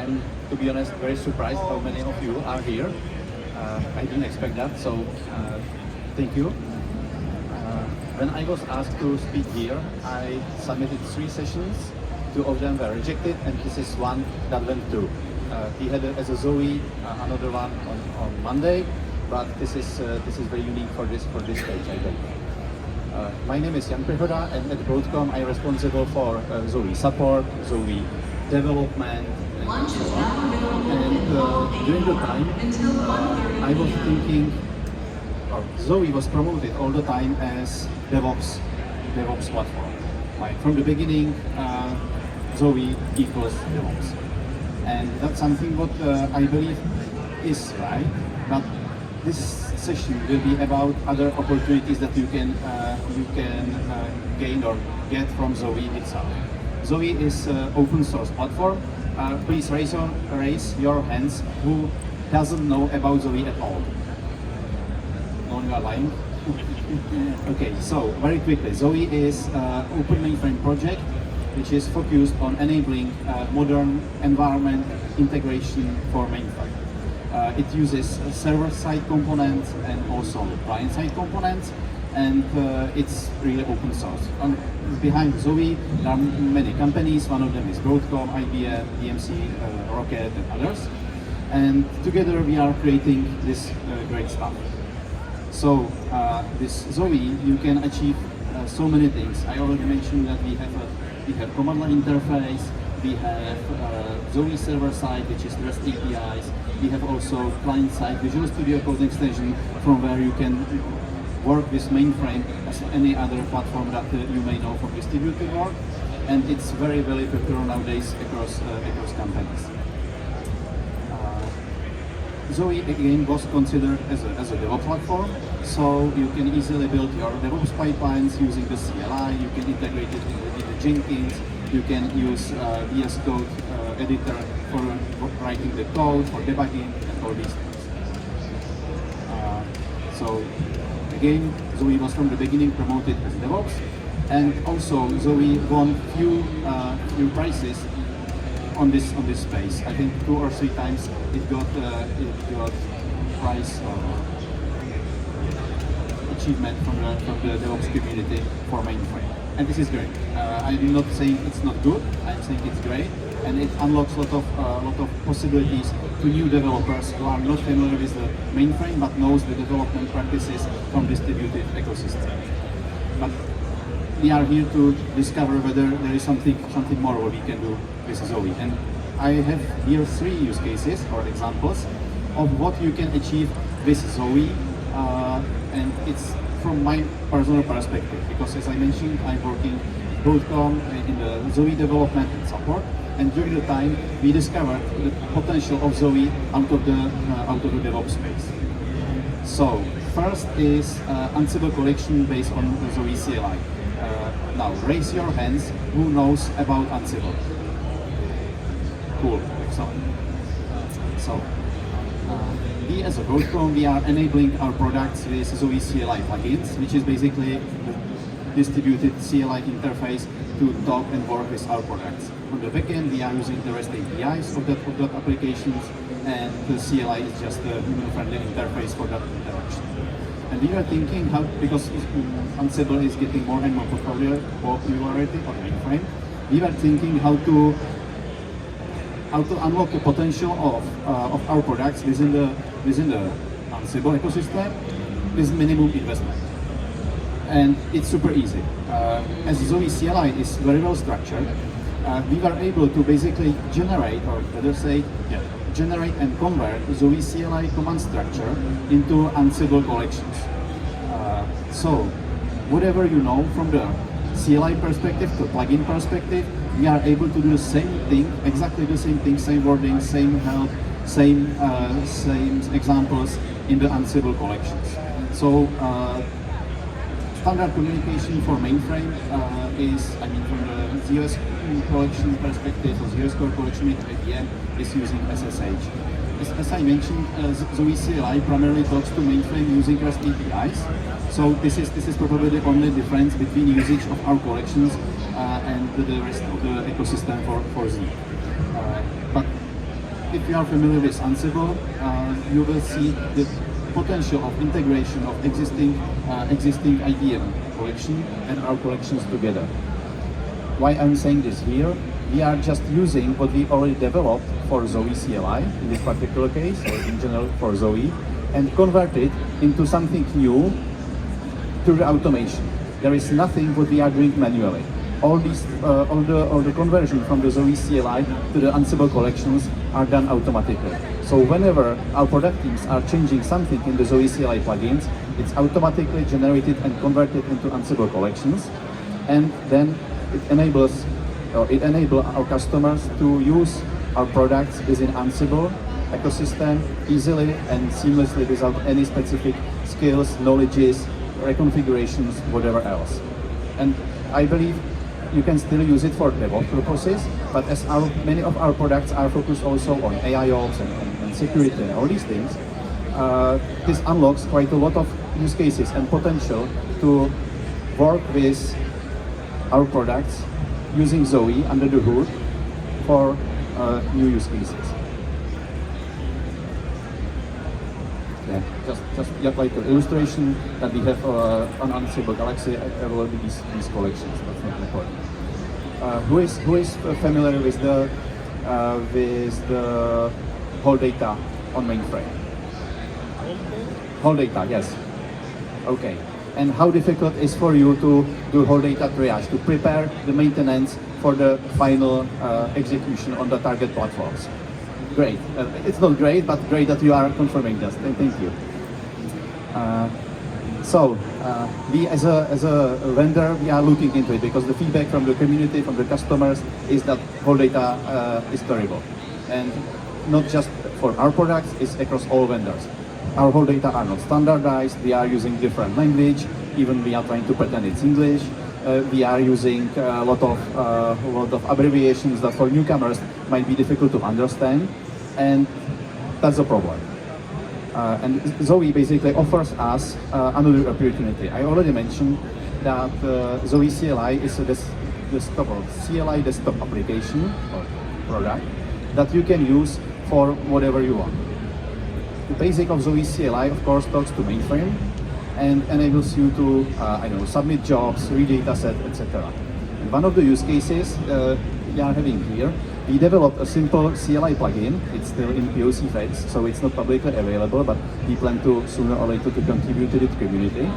I'm, to be honest, very surprised how many of you are here. I didn't expect that, so thank you. When I was asked to speak here, I submitted 3 sessions. 2 of them were rejected, and this is one that went through. We had as a Zowe another one on Monday, but this is very unique for this stage, I think. My name is Prihoda, and at Broadcom I'm responsible for Zowe support, Zowe development, and so on. And during the time, I was thinking, Zowe was promoted all the time as DevOps platform. Like from the beginning, Zowe equals DevOps, and that's something what I believe is right. But this session will be about other opportunities that you can gain or get from Zowe itself. Zowe is an open source platform. Please raise your hands who doesn't know about Zowe at all. No, you are lying. Okay, so very quickly, Zowe is an open mainframe project which is focused on enabling modern environment integration for mainframe. It uses server-side components and also client-side components, and it's really open source. Behind Zowe, there are many companies. One of them is Broadcom, IBM, EMC, Rocket, and others. And together we are creating this great stuff. So this Zowe, you can achieve so many things. I already mentioned that we have command line interface. We have Zowe server side, which is REST APIs. We have also client side Visual Studio Code extension, from where you can work with mainframe as any other platform that you may know from distributed work. And it's very, very popular nowadays across companies. Zowe again was considered as a DevOps platform, so you can easily build your DevOps pipelines using the CLI. You can integrate it with the Jenkins. You can use VS Code editor for writing the code, for debugging, and all these things. So again, Zowe was from the beginning promoted as DevOps, and also Zowe won few prizes on this space. I think 2 or 3 times it got prize achievement from the DevOps community for mainframe, and this is great. I'm not saying it's not good. I'm saying it's great, and it unlocks a lot of possibilities to new developers who are not familiar with the mainframe but knows the development practices from distributed ecosystem. But we are here to discover whether there is something more we can do with Zowe. And I have here 3 use cases or examples of what you can achieve with Zowe, and it's from my personal perspective, because as I mentioned, I'm working at Broadcom in the Zowe development and support, and during the time we discovered the potential of Zowe out of the DevOps space. So first is Ansible collection based on the Zowe CLI. Now raise your hands who knows about Ansible. Cool, excellent. So we as a Broadcom, we are enabling our products with Zowe CLI plugins, which is basically the distributed CLI interface to talk and work with our products. On the backend, we are using the REST APIs of that applications, and the CLI is just a human-friendly interface for that interaction. And we are thinking how, because Ansible is getting more and more popularity on mainframe, we were thinking how to unlock the potential of our products within the Ansible ecosystem with minimum investment. And it's super easy. As Zowe CLI is very well structured, we were able to basically generate, or better say, generate and convert Zowe CLI command structure into Ansible collections. So whatever you know from the CLI perspective to plugin perspective, we are able to do the same thing, exactly the same thing, same wording, same help, same examples in the Ansible collections. So standard communication for mainframe is, I mean, from the ZOS collection perspective, or ZOS core collection with IBM is using SSH. As I mentioned, Zowe CLI primarily talks to mainframe using REST APIs. So this is probably the only difference between usage of our collections and the rest of the ecosystem for Z. But if you are familiar with Ansible, you will see the potential of integration of existing IBM collection and our collections together. Why I'm saying this here? We are just using what we already developed for Zowe CLI in this particular case, or in general for Zowe, and convert it into something new through the automation. There is nothing what we are doing manually. All the conversion from the Zowe CLI to the Ansible collections are done automatically. So whenever our product teams are changing something in the Zowe CLI plugins, it's automatically generated and converted into Ansible collections, and then it enables our customers to use our products within Ansible ecosystem easily and seamlessly without any specific skills, knowledges, reconfigurations, whatever else. And I believe you can still use it for DevOps purposes, but as many of our products are focused also on AIOps and security and all these things, this unlocks quite a lot of use cases and potential to work with our products using Zowe under the hood for new use cases. Just like an illustration that we have on Ansible Galaxy, I will be these collections. That's not important. Who is familiar with the whole data on Mainframe? Whole data, yes. Okay. And how difficult is for you to do whole data triage, to prepare the maintenance for the final execution on the target platforms? Great. It's not great, but great that you are confirming this. Thank you. We as a vendor, we are looking into it because the feedback from the community, from the customers, is that whole data is terrible, and not just for our products, it's across all vendors. Our whole data are not standardized. We are using different language. Even we are trying to pretend it's English. We are using a lot of abbreviations that for newcomers might be difficult to understand, and that's a problem. And Zowe basically offers us another opportunity. I already mentioned that Zowe CLI is a desktop or CLI desktop application or product that you can use for whatever you want. The basic of Zowe CLI, of course, talks to Mainframe and enables you to, submit jobs, read data set, etc. And one of the use cases we are having here, we developed a simple CLI plugin. It's still in POC phase, so it's not publicly available, but we plan to sooner or later to contribute to the community.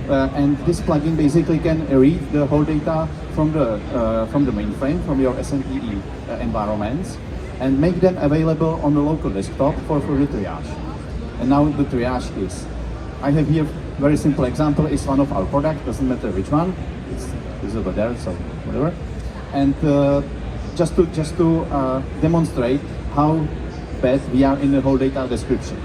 And this plugin basically can read the whole data from the mainframe, from your SMPE environments, and make them available on the local desktop for further triage. And now the triage is, I have here very simple example. It's one of our products, doesn't matter which one. It's over there, so whatever. And just to demonstrate how bad we are in the whole data description.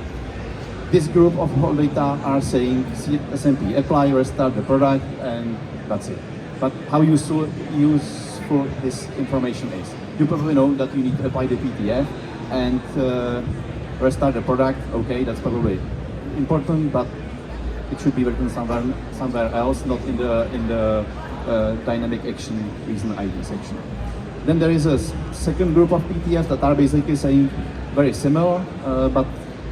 This group of whole data are saying SMP, apply, restart the product, and that's it. But how useful this information is. You probably know that you need to apply the PTF and restart the product. Okay, that's probably important, but it should be written somewhere else, not in the dynamic action reason ID section. Then there is a second group of PTFs that are basically saying very similar, but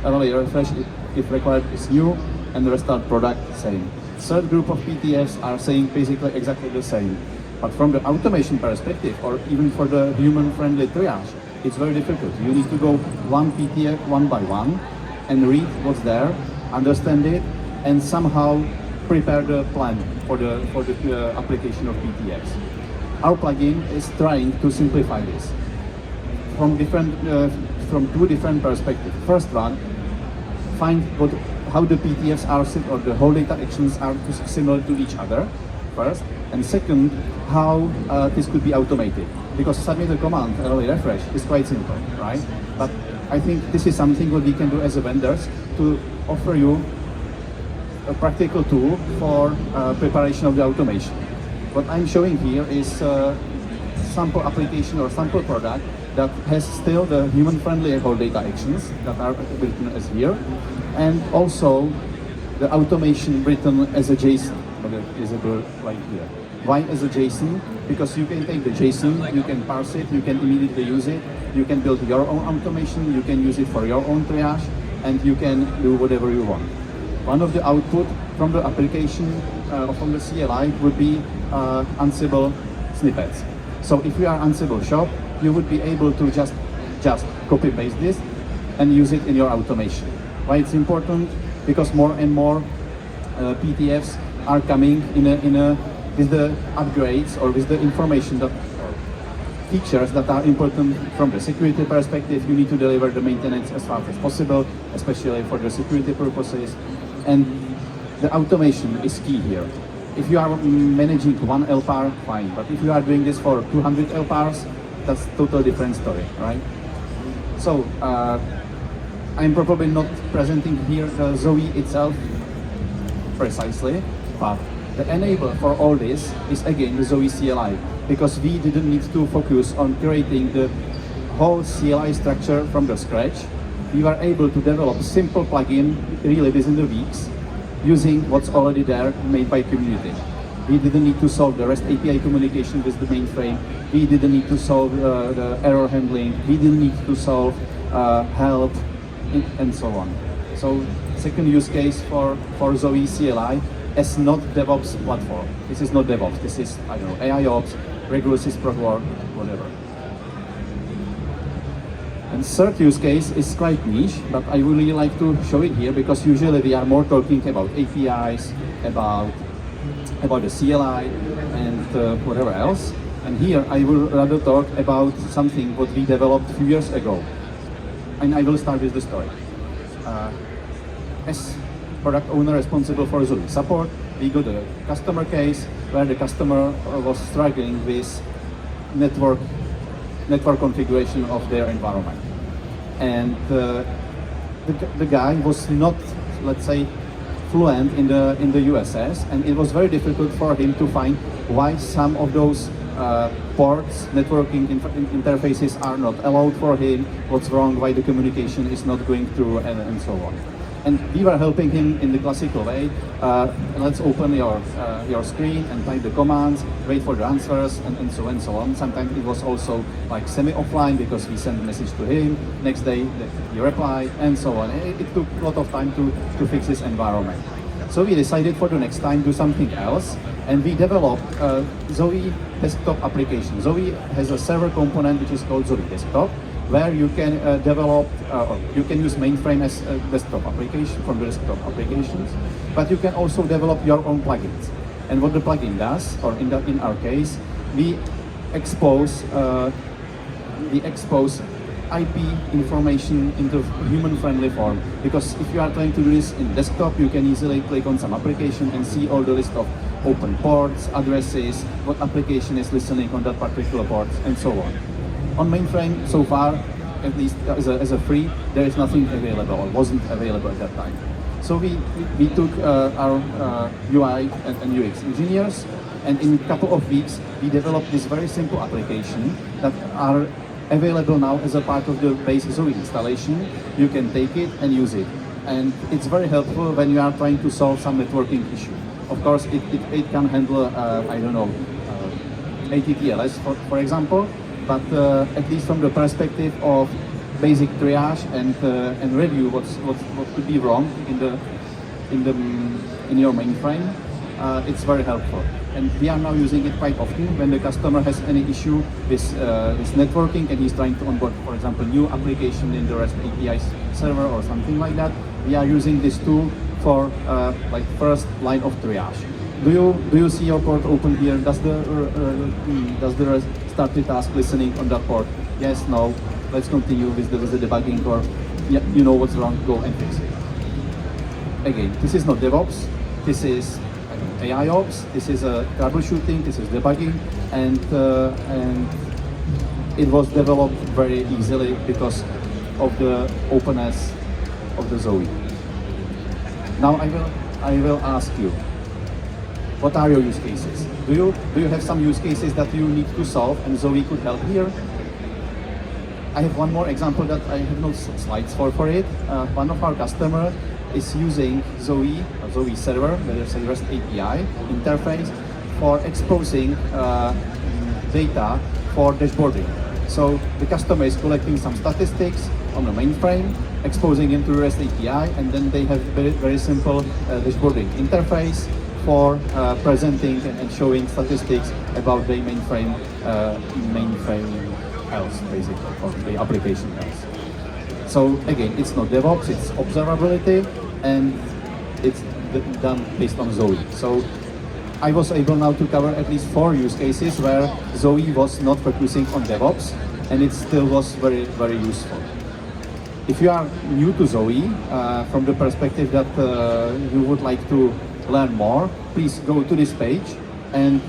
only refresh if required is new, and the restart product same. Third group of PTFs are saying basically exactly the same. But from the automation perspective, or even for the human-friendly triage, it's very difficult. You need to go one PTF one by one and read what's there, understand it, and somehow prepare the plan for the application of PTFs. Our plugin is trying to simplify this from two different perspectives. First one, find how the PTFs are, or the whole data actions are similar to each other first, and second, how this could be automated. Because submit a command, early refresh, is quite simple, right? But I think this is something what we can do as a vendors to offer you a practical tool for preparation of the automation. What I'm showing here is a sample application or sample product that has still the human-friendly whole data actions that are written as here, and also the automation written as a JSON, whether visible right here. Why as a JSON? Because you can take the JSON, you can parse it, you can immediately use it, You can build your own automation, you can use it for your own triage, and you can do whatever you want. One of the output from the application, from the CLI, would be Ansible snippets. So if you are Ansible shop, you would be able to just copy paste this and use it in your automation. Why it's important? Because more and more PTFs are coming with the upgrades or with the information that features that are important from the security perspective. You need to deliver the maintenance as fast as possible, especially for the security purposes. And the automation is key here. If you are managing one LPAR, fine. But if you are doing this for 200 LPARs, that's a totally different story, right? So I'm probably not presenting here the Zowe itself precisely, but the enabler for all this is again the Zowe CLI, because we didn't need to focus on creating the whole CLI structure from the scratch. We were able to develop simple plugin really within the weeks using what's already there made by community. We didn't need to solve the REST API communication with the mainframe. We didn't need to solve the error handling. We didn't need to solve help and so on. So second use case for Zowe CLI as not DevOps platform. This is not DevOps. This is, I don't know, AIOps, regular sysprog work, whatever. And third use case is quite niche, but I really like to show it here because usually we are more talking about APIs, about the CLI and whatever else. And here I will rather talk about something what we developed a few years ago. And I will start with the story. As product owner responsible for Zowe support, we got a customer case where the customer was struggling with network configuration of their environment. And the guy was not, let's say, fluent in the USS, and it was very difficult for him to find why some of those ports, networking interfaces are not allowed for him, what's wrong, why the communication is not going through, and so on. And we were helping him in the classical way. Let's open your screen and type the commands, wait for the answers, and so on. Sometimes it was also like semi-offline because we sent a message to him. Next day he replied, and so on. It took a lot of time to fix this environment. So we decided for the next time do something else, and we developed Zowe desktop application. Zowe has a server component which is called Zowe Desktop, where you can develop, or you can use Mainframe as a desktop application from the desktop applications, but you can also develop your own plugins. And what the plugin does, or in our case, we expose IP information into human-friendly form. Because if you are trying to do this in desktop, you can easily click on some application and see all the list of open ports, addresses, what application is listening on that particular port, and so on. On Mainframe, so far, at least as a free, there is nothing available, or wasn't available at that time. So we took our UI and UX engineers, and in a couple of weeks, we developed this very simple application that are available now as a part of the base Zowe installation. You can take it and use it. And it's very helpful when you are trying to solve some networking issue. Of course, it can handle, I don't know, ATTLS, for example, but at least from the perspective of basic triage and review what could be wrong in your mainframe, it's very helpful. And we are now using it quite often when the customer has any issue with networking and he's trying to onboard, for example, new application in the REST API server or something like that. We are using this tool for like first line of triage. Do you see your port open here? Does the started task listening on that port? Yes, no. Let's continue with the debugging, or yeah, you know what's wrong, go and fix it. Again, this is not DevOps. This is AIOps. This is troubleshooting. This is debugging, and it was developed very easily because of the openness of the Zowe. Now I will ask you, what are your use cases? Do you have some use cases that you need to solve and Zowe could help here? I have one more example that I have no slides for it. One of our customers is using Zowe server, whether it's a REST API interface, for exposing data for dashboarding. So the customer is collecting some statistics on the mainframe, exposing into the REST API, and then they have very simple dashboarding interface for presenting and showing statistics about the mainframe health, basically, or the application health. So again, it's not DevOps, it's observability, and it's done based on Zowe. So I was able now to cover at least 4 use cases where Zowe was not focusing on DevOps, and it still was very, very useful. If you are new to Zowe, from the perspective that you would like to learn more, please go to this page, and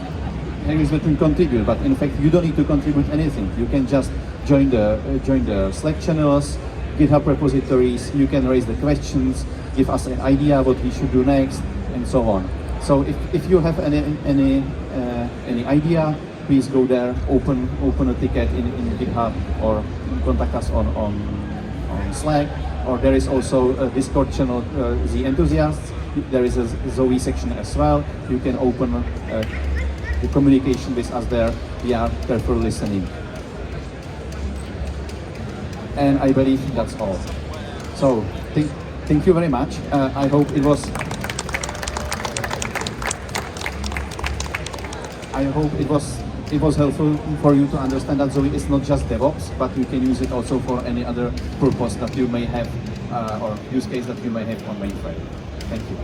here is written contribute, but in fact you don't need to contribute anything. You can just join the Slack channels, GitHub repositories, you can raise the questions, give us an idea what we should do next, and so on. So if you have any idea, please go there, open a ticket in GitHub, or contact us on Slack, or there is also a Discord channel, The Enthusiasts. There is a Zowe section as well. You can open the communication with us there. We are carefully listening. And I believe that's all. So thank you very much. I hope it was. It was helpful for you to understand that Zowe is not just DevOps, but you can use it also for any other purpose that you may have, or use case that you may have on mainframe. Thank you.